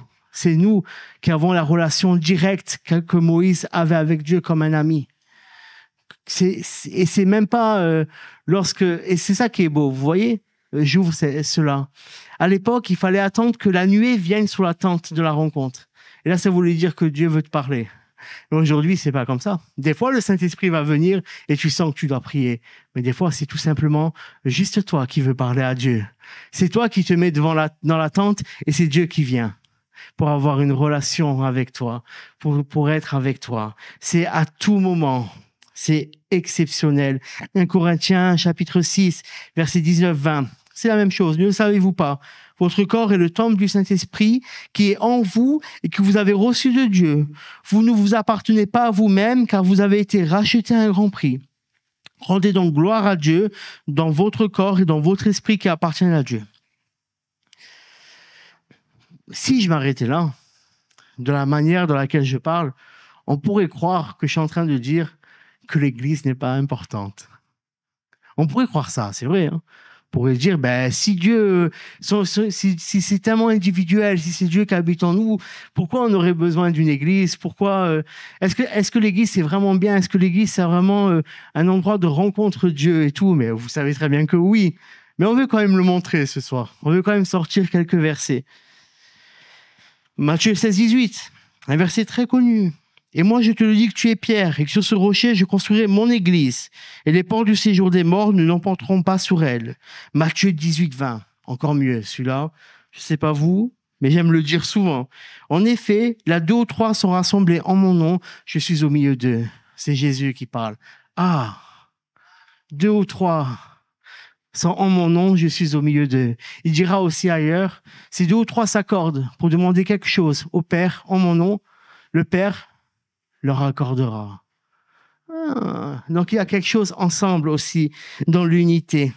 qui avons la relation directe que Moïse avait avec Dieu comme un ami. Et c'est même pas et c'est ça qui est beau, vous voyez, j'ouvre cela. À l'époque, il fallait attendre que la nuée vienne sur la tente de la rencontre. Et là, ça voulait dire que Dieu veut te parler. Mais aujourd'hui, c'est pas comme ça. Des fois, le Saint-Esprit va venir et tu sens que tu dois prier. Mais des fois, c'est tout simplement juste toi qui veux parler à Dieu. C'est toi qui te mets dans la tente et c'est Dieu qui vient pour avoir une relation avec toi, pour être avec toi. C'est à tout moment. C'est exceptionnel. 1 Corinthiens, chapitre 6, versets 19-20. C'est la même chose. Ne le savez-vous pas? Votre corps est le temple du Saint-Esprit qui est en vous et que vous avez reçu de Dieu. Vous ne vous appartenez pas à vous-même car vous avez été rachetés à un grand prix. Rendez donc gloire à Dieu dans votre corps et dans votre esprit qui appartiennent à Dieu. Si je m'arrêtais là, de la manière dans laquelle je parle, on pourrait croire que je suis en train de dire que l'Église n'est pas importante. On pourrait croire ça, c'est vrai. On pourrait dire, si Dieu, si c'est tellement individuel, si c'est Dieu qui habite en nous, pourquoi on aurait besoin d'une Église? Pourquoi est-ce que l'Église c'est vraiment bien? Est-ce que l'Église c'est vraiment un endroit de rencontre de Dieu et tout? Mais vous savez très bien que oui. Mais on veut quand même le montrer ce soir. On veut quand même sortir quelques versets. Matthieu 16-18, un verset très connu. Et moi, je te le dis que tu es Pierre, et que sur ce rocher, je construirai mon église, et les portes du séjour des morts ne l'emporteront pas sur elle. Matthieu 18-20, encore mieux, celui-là, je sais pas vous, mais j'aime le dire souvent. En effet, là 2 ou 3 sont rassemblés en mon nom, je suis au milieu d'eux. C'est Jésus qui parle. 2 ou 3 sont en mon nom, je suis au milieu d'eux. Il dira aussi ailleurs, si 2 ou 3 s'accordent pour demander quelque chose au Père en mon nom, le Père leur accordera. Donc il y a quelque chose ensemble aussi dans l'unité.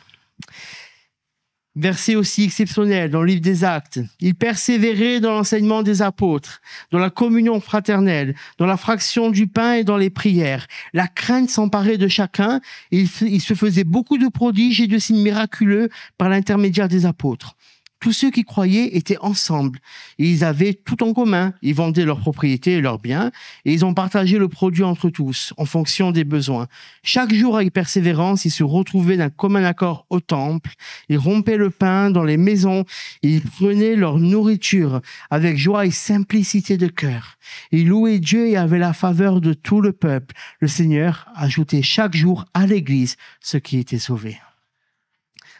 Verset aussi exceptionnel dans le livre des Actes. Ils persévéraient dans l'enseignement des apôtres, dans la communion fraternelle, dans la fraction du pain et dans les prières. La crainte s'emparait de chacun. Il se faisait beaucoup de prodiges et de signes miraculeux par l'intermédiaire des apôtres. Tous ceux qui croyaient étaient ensemble. Et ils avaient tout en commun. Ils vendaient leurs propriétés et leurs biens. Et ils ont partagé le produit entre tous, en fonction des besoins. Chaque jour, avec persévérance, ils se retrouvaient d'un commun accord au temple. Ils rompaient le pain dans les maisons. Ils prenaient leur nourriture avec joie et simplicité de cœur. Ils louaient Dieu et avaient la faveur de tout le peuple. Le Seigneur ajoutait chaque jour à l'Église ceux qui étaient sauvés.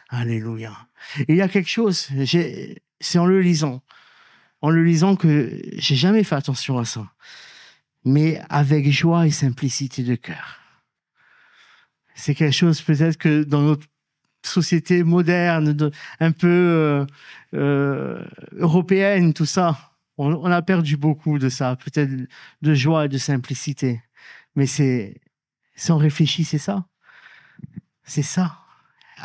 Alléluia. Et il y a quelque chose, c'est en le lisant que j'ai jamais fait attention à ça, mais avec joie et simplicité de cœur. C'est quelque chose peut-être que dans notre société moderne, un peu européenne, tout ça, on a perdu beaucoup de ça, peut-être de joie et de simplicité. Mais si on réfléchit, c'est ça. C'est ça.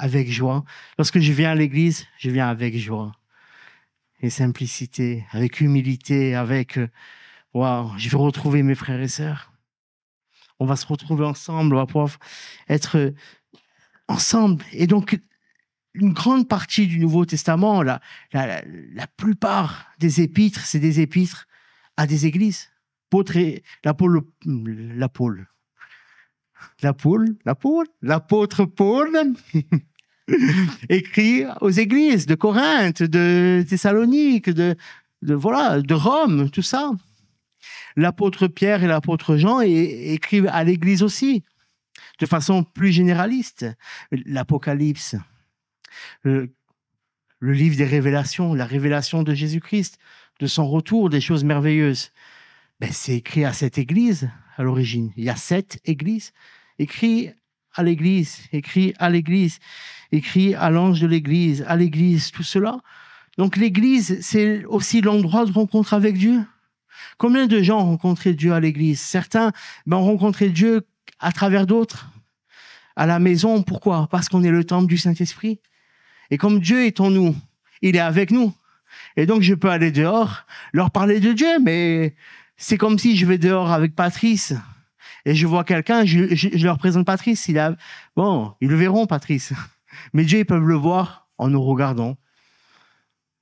Avec joie. Lorsque je viens à l'église, je viens avec joie et simplicité, avec humilité, avec je vais retrouver mes frères et sœurs. On va se retrouver ensemble, on va pouvoir être ensemble. Et donc, une grande partie du Nouveau Testament, la plupart des épîtres, c'est des épîtres à des églises. L'apôtre Paul écrit aux églises de Corinthe, de Thessalonique, de Rome, tout ça. L'apôtre Pierre et l'apôtre Jean écrivent à l'église aussi, de façon plus généraliste. L'Apocalypse, le livre des révélations, la révélation de Jésus-Christ, de son retour, des choses merveilleuses. C'est écrit à cette église à l'origine. Il y a 7 églises. Écrit à l'église, écrit à l'église, écrit à l'ange de l'église, à l'église, tout cela. Donc l'église, c'est aussi l'endroit de rencontre avec Dieu. Combien de gens ont rencontré Dieu à l'église? Certains ont rencontré Dieu à travers d'autres. à la maison. Pourquoi? Parce qu'on est le temple du Saint-Esprit. Et comme Dieu est en nous, il est avec nous. Et donc, je peux aller dehors, leur parler de Dieu, mais c'est comme si je vais dehors avec Patrice et je vois quelqu'un, je leur présente Patrice. Bon, ils le verront, Patrice. Mais Dieu, ils peuvent le voir en nous regardant,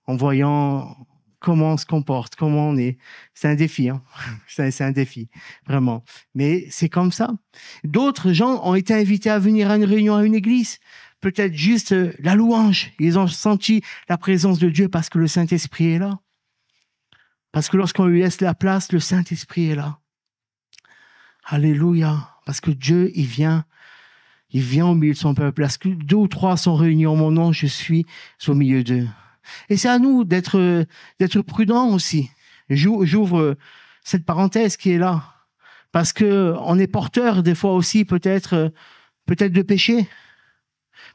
en voyant comment on se comporte, comment on est. C'est un défi, hein. C'est un défi, vraiment. Mais c'est comme ça. D'autres gens ont été invités à venir à une réunion, à une église. Peut-être juste la louange. Ils ont senti la présence de Dieu parce que le Saint-Esprit est là. Parce que lorsqu'on lui laisse la place, le Saint-Esprit est là. Alléluia. Parce que Dieu, il vient au milieu de son peuple. Parce que 2 ou 3 sont réunis en mon nom, je suis au milieu d'eux. Et c'est à nous d'être prudents aussi. J'ouvre cette parenthèse qui est là. Parce que on est porteur des fois aussi peut-être de péché.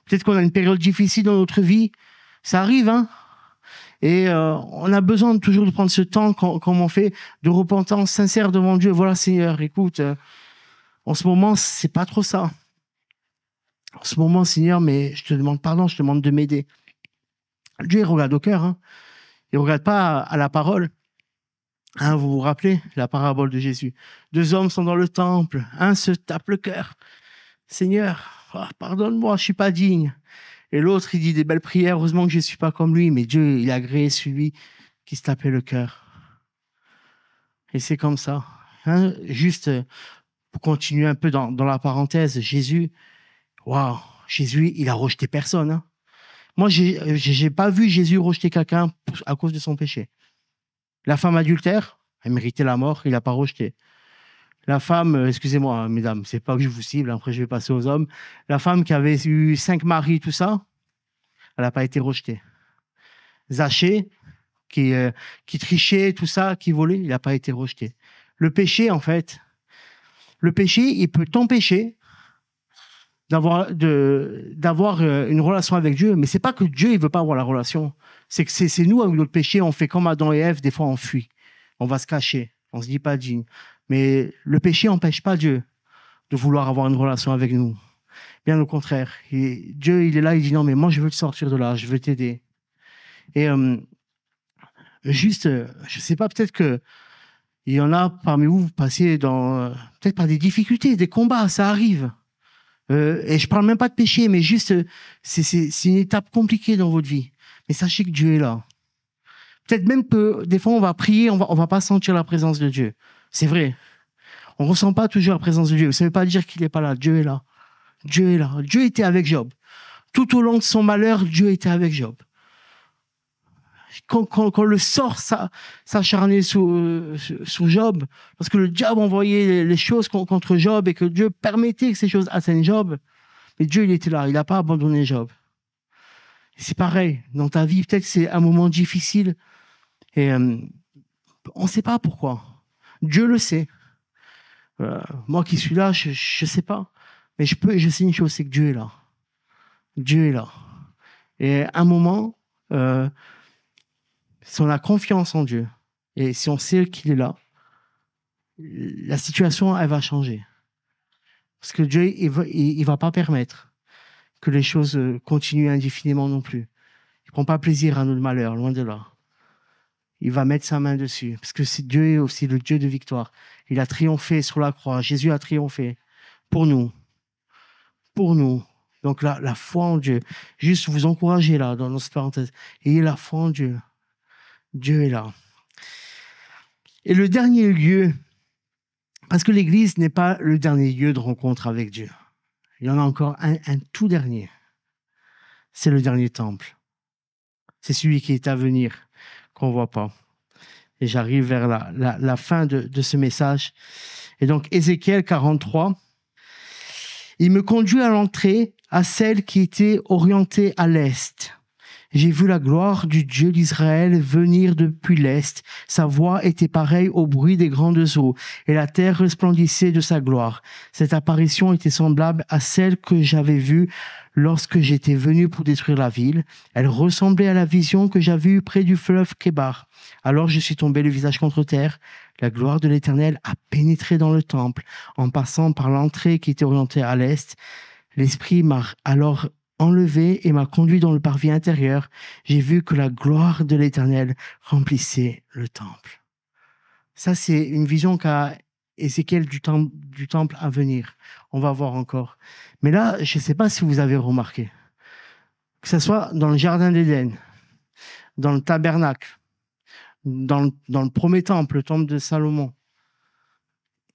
Peut-être qu'on a une période difficile dans notre vie. Ça arrive, hein. Et on a besoin toujours de prendre ce temps, comme on fait, de repentance sincère devant Dieu. Voilà, Seigneur, écoute, en ce moment, c'est pas trop ça. En ce moment, Seigneur, mais je te demande pardon, je te demande de m'aider. Dieu, il regarde au cœur, hein. Il ne regarde pas à la parole. Hein, vous vous rappelez la parabole de Jésus. 2 hommes sont dans le temple, un se tape le cœur. Seigneur, pardonne-moi, je suis pas digne. Et l'autre, il dit des belles prières, heureusement que je suis pas comme lui, mais Dieu, il a agréé celui qui se tapait le cœur. Et c'est comme ça. Hein, juste pour continuer un peu dans la parenthèse, Jésus, il a rejeté personne. Hein. Moi, j'ai pas vu Jésus rejeter quelqu'un à cause de son péché. La femme adultère, elle méritait la mort, il l'a pas rejeté. La femme, excusez-moi, mesdames, c'est pas que je vous cible, après je vais passer aux hommes. La femme qui avait eu 5 maris, tout ça, elle n'a pas été rejetée. Zachée, qui trichait, tout ça, qui volait, il n'a pas été rejeté. Le péché, en fait, il peut t'empêcher d'avoir une relation avec Dieu, mais c'est pas que Dieu, il veut pas avoir la relation. C'est que c'est nous, avec notre péché, on fait comme Adam et Ève, des fois on fuit. On va se cacher, on se dit pas digne. Mais le péché n'empêche pas Dieu de vouloir avoir une relation avec nous. Bien au contraire. Et Dieu, il est là, il dit non, mais moi, je veux te sortir de là, je veux t'aider. Et je sais pas, peut-être que il y en a parmi vous, vous passez peut-être par des difficultés, des combats, ça arrive. Et je parle même pas de péché, mais juste, c'est une étape compliquée dans votre vie. Mais sachez que Dieu est là. Peut-être même que des fois, on va prier, on va pas sentir la présence de Dieu. C'est vrai. On ressent pas toujours la présence de Dieu. Ça veut pas dire qu'il est pas là. Dieu est là. Dieu est là. Dieu était avec Job. Tout au long de son malheur, Dieu était avec Job. Quand le sort s'acharnait sous Job, parce que le diable envoyait les choses contre Job et que Dieu permettait que ces choses atteignent Job, mais Dieu, il était là. Il n'a pas abandonné Job. C'est pareil. Dans ta vie, peut-être que c'est un moment difficile et on ne sait pas pourquoi. Dieu le sait. Moi qui suis là, je ne sais pas. Mais je sais une chose, c'est que Dieu est là. Dieu est là. Et à un moment, si on a confiance en Dieu, et si on sait qu'il est là, la situation, elle va changer. Parce que Dieu, il va pas permettre que les choses continuent indéfiniment non plus. Il prend pas plaisir à notre malheur, loin de là. Il va mettre sa main dessus. Parce que Dieu est aussi le Dieu de victoire. Il a triomphé sur la croix. Jésus a triomphé pour nous. Pour nous. Donc la foi en Dieu. Juste vous encourager là, dans cette parenthèse. Ayez la foi en Dieu. Dieu est là. Et le dernier lieu, parce que l'Église n'est pas le dernier lieu de rencontre avec Dieu. Il y en a encore un tout dernier. C'est le dernier temple. C'est celui qui est à venir, qu'on ne voit pas. Et j'arrive vers la fin de ce message. Et donc, Ézéchiel 43, il me conduit à l'entrée, à celle qui était orientée à l'est. J'ai vu la gloire du Dieu d'Israël venir depuis l'est. Sa voix était pareille au bruit des grandes eaux, et la terre resplendissait de sa gloire. Cette apparition était semblable à celle que j'avais vue lorsque j'étais venu pour détruire la ville. Elle ressemblait à la vision que j'avais eue près du fleuve Kébar. Alors je suis tombé le visage contre terre. La gloire de l'Éternel a pénétré dans le temple, en passant par l'entrée qui était orientée à l'est. L'Esprit m'a alors enlevé et m'a conduit dans le parvis intérieur. J'ai vu que la gloire de l'Éternel remplissait le temple. Ça, c'est une vision qu'a Ézéchiel du temple à venir. On va voir encore. Mais là, je ne sais pas si vous avez remarqué, que ce soit dans le jardin d'Éden, dans le tabernacle, dans le premier temple, le temple de Salomon,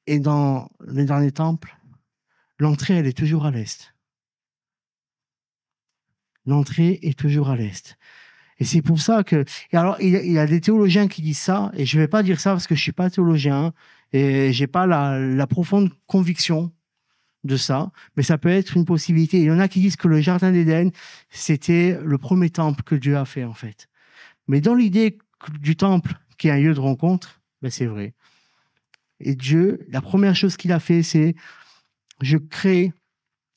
et dans le dernier temple, l'entrée, elle est toujours à l'est. L'entrée est toujours à l'est. Et c'est pour ça que... Et alors, il y a des théologiens qui disent ça, et je ne vais pas dire ça parce que je ne suis pas théologien, et je n'ai pas la profonde conviction de ça, mais ça peut être une possibilité. Il y en a qui disent que le jardin d'Éden, c'était le premier temple que Dieu a fait, en fait. Mais dans l'idée du temple, qui est un lieu de rencontre, ben c'est vrai. Et Dieu, la première chose qu'il a fait, c'est je crée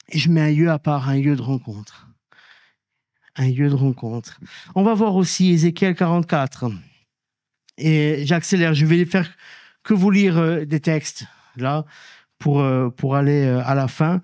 et je mets un lieu à part, un lieu de rencontre. Un lieu de rencontre. On va voir aussi Ézéchiel 44. Et j'accélère, je vais faire que vous lire des textes, là, pour aller à la fin.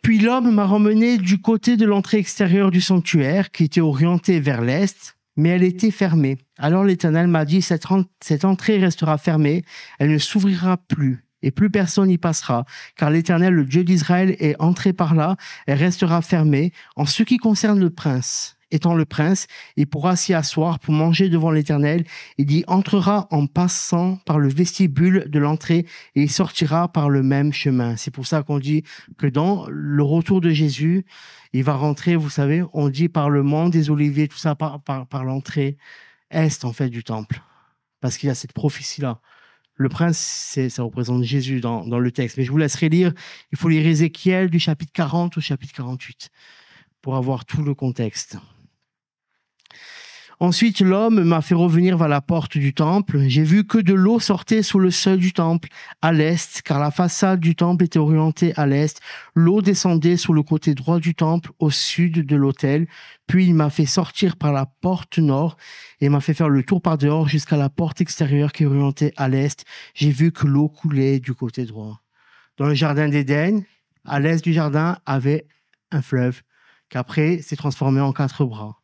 Puis l'homme m'a ramené du côté de l'entrée extérieure du sanctuaire, qui était orientée vers l'est, mais elle était fermée. Alors l'Éternel m'a dit, cette entrée restera fermée, elle ne s'ouvrira plus, et plus personne n'y passera, car l'Éternel, le Dieu d'Israël, est entré par là, elle restera fermée. En ce qui concerne le prince, étant le prince, il pourra s'y asseoir pour manger devant l'Éternel. Il y entrera en passant par le vestibule de l'entrée et il sortira par le même chemin. C'est pour ça qu'on dit que dans le retour de Jésus, il va rentrer, vous savez, on dit par le mont des Oliviers, tout ça par l'entrée est, en fait, du temple. Parce qu'il y a cette prophétie-là. Le prince, ça représente Jésus dans le texte. Mais je vous laisserai lire. Il faut lire Ézéchiel du chapitre 40 au chapitre 48 pour avoir tout le contexte. Ensuite, l'homme m'a fait revenir vers la porte du temple. J'ai vu que de l'eau sortait sous le seuil du temple à l'est, car la façade du temple était orientée à l'est. L'eau descendait sur le côté droit du temple, au sud de l'autel. Puis il m'a fait sortir par la porte nord et m'a fait faire le tour par dehors jusqu'à la porte extérieure qui est orientée à l'est. J'ai vu que l'eau coulait du côté droit. Dans le jardin d'Éden, à l'est du jardin, avait un fleuve qui après s'est transformé en 4 bras.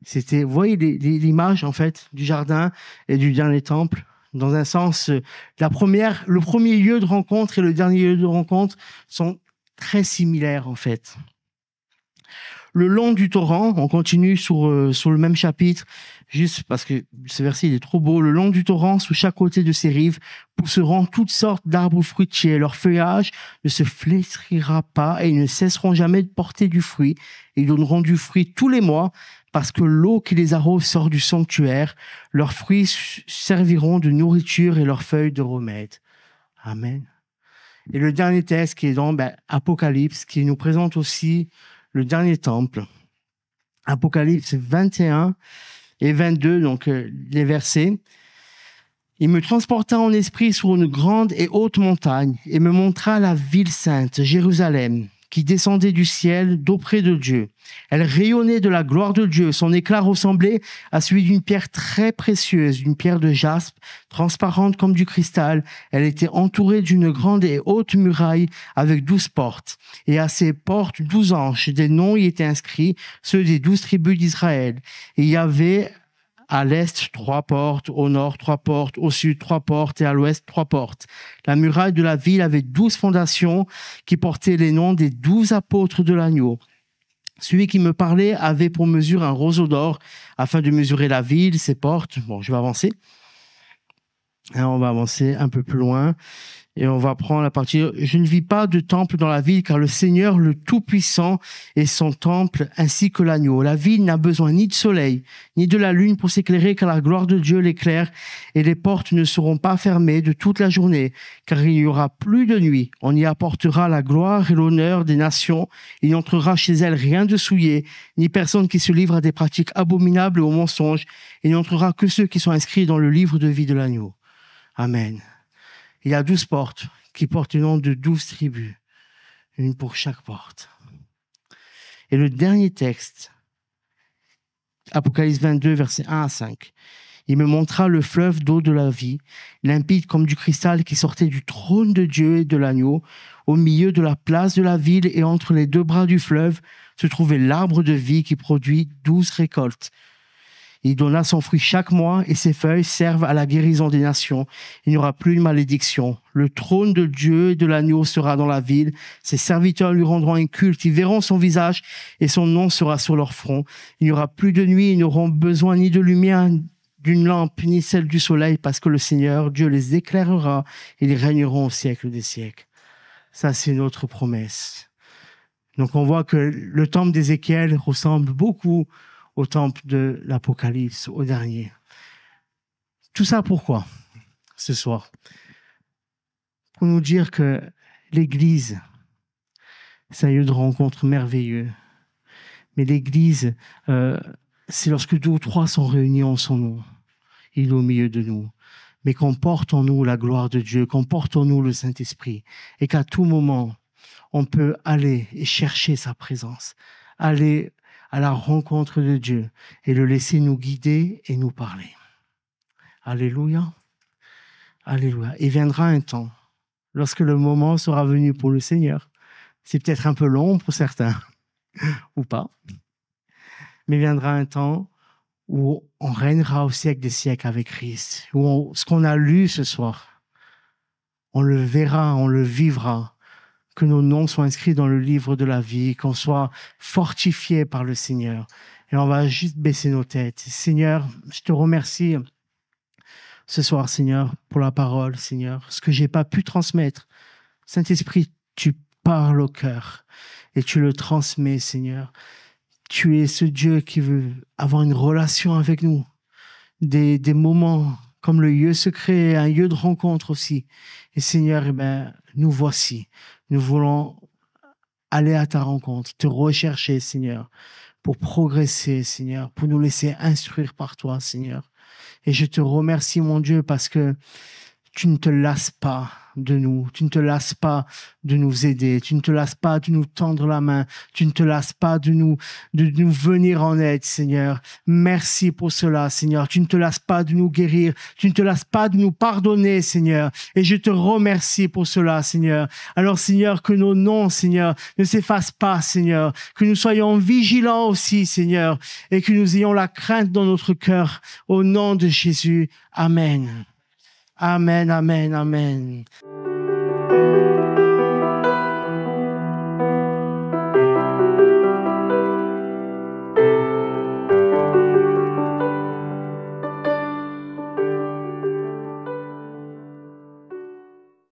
C'était, vous voyez l'image en fait du jardin et du dernier temple. Dans un sens, le premier lieu de rencontre et le dernier lieu de rencontre sont très similaires en fait. Le long du torrent, on continue sur le même chapitre, juste parce que ce verset il est trop beau. Le long du torrent, sous chaque côté de ses rives, pousseront toutes sortes d'arbres fruitiers. Leur feuillage ne se flétrira pas et ils ne cesseront jamais de porter du fruit. Ils donneront du fruit tous les mois parce que l'eau qui les arrose sort du sanctuaire. Leurs fruits serviront de nourriture et leurs feuilles de remède. Amen. Et le dernier texte qui est dans Apocalypse, qui nous présente aussi le dernier temple. Apocalypse 21 et 22, donc les versets. Il me transporta en esprit sur une grande et haute montagne et me montra la ville sainte, Jérusalem, qui descendait du ciel d'auprès de Dieu. Elle rayonnait de la gloire de Dieu. Son éclat ressemblait à celui d'une pierre très précieuse, une pierre de jaspe, transparente comme du cristal. Elle était entourée d'une grande et haute muraille avec 12 portes. Et à ces portes, 12 anges. Des noms y étaient inscrits, ceux des 12 tribus d'Israël. Et il y avait à l'est 3 portes, au nord 3 portes, au sud 3 portes et à l'ouest 3 portes. La muraille de la ville avait 12 fondations qui portaient les noms des 12 apôtres de l'agneau. Celui qui me parlait avait pour mesure un roseau d'or afin de mesurer la ville, ses portes. Bon, je vais avancer. Alors, on va avancer un peu plus loin. Et on va prendre la partie « Je ne vis pas de temple dans la ville, car le Seigneur, le Tout-Puissant, est son temple, ainsi que l'agneau. La ville n'a besoin ni de soleil, ni de la lune pour s'éclairer, car la gloire de Dieu l'éclaire, et les portes ne seront pas fermées de toute la journée, car il n'y aura plus de nuit. On y apportera la gloire et l'honneur des nations. Il n'y entrera chez elles rien de souillé, ni personne qui se livre à des pratiques abominables et aux mensonges. Il n'y entrera que ceux qui sont inscrits dans le livre de vie de l'agneau. » Amen. Il y a 12 portes qui portent le nom de 12 tribus, une pour chaque porte. Et le dernier texte, Apocalypse 22, versets 1 à 5. Il me montra le fleuve d'eau de la vie, limpide comme du cristal qui sortait du trône de Dieu et de l'agneau. Au milieu de la place de la ville et entre les deux bras du fleuve se trouvait l'arbre de vie qui produit 12 récoltes. Il donna son fruit chaque mois et ses feuilles servent à la guérison des nations. Il n'y aura plus de malédiction. Le trône de Dieu et de l'agneau sera dans la ville. Ses serviteurs lui rendront un culte. Ils verront son visage et son nom sera sur leur front. Il n'y aura plus de nuit. Ils n'auront besoin ni de lumière d'une lampe, ni celle du soleil, parce que le Seigneur, Dieu, les éclairera et ils régneront au siècle des siècles. Ça, c'est notre promesse. Donc, on voit que le temple d'Ézéchiel ressemble beaucoup au temple de l'Apocalypse, au dernier. Tout ça pourquoi, ce soir? Pour nous dire que l'Église, c'est un lieu de rencontre merveilleux. Mais l'Église, c'est lorsque 2 ou 3 sont réunis en son nom. Il est au milieu de nous. Mais qu'on porte en nous la gloire de Dieu, qu'on porte en nous le Saint-Esprit. Et qu'à tout moment, on peut aller et chercher sa présence. Aller à la rencontre de Dieu et le laisser nous guider et nous parler. Alléluia. Alléluia. Il viendra un temps, lorsque le moment sera venu pour le Seigneur. C'est peut-être un peu long pour certains, ou pas. Mais il viendra un temps où on régnera au siècle des siècles avec Christ. Où ce qu'on a lu ce soir, on le verra, on le vivra. Que nos noms soient inscrits dans le livre de la vie, qu'on soit fortifiés par le Seigneur. Et on va juste baisser nos têtes. Seigneur, je te remercie ce soir, Seigneur, pour la parole, Seigneur, ce que j'ai pas pu transmettre. Saint-Esprit, tu parles au cœur et tu le transmets, Seigneur. Tu es ce Dieu qui veut avoir une relation avec nous. Des moments comme le lieu secret, un lieu de rencontre aussi. Et Seigneur, nous voici. Nous voulons aller à ta rencontre, te rechercher, Seigneur, pour progresser, Seigneur, pour nous laisser instruire par toi, Seigneur. Et je te remercie, mon Dieu, parce que tu ne te lasses pas de nous, tu ne te lasses pas de nous aider, tu ne te lasses pas de nous tendre la main, tu ne te lasses pas de nous venir en aide, Seigneur. Merci pour cela, Seigneur. Tu ne te lasses pas de nous guérir, tu ne te lasses pas de nous pardonner, Seigneur. Et je te remercie pour cela, Seigneur. Alors, Seigneur, que nos noms, Seigneur, ne s'effacent pas, Seigneur. Que nous soyons vigilants aussi, Seigneur, et que nous ayons la crainte dans notre cœur. Au nom de Jésus. Amen. Amen, amen, amen.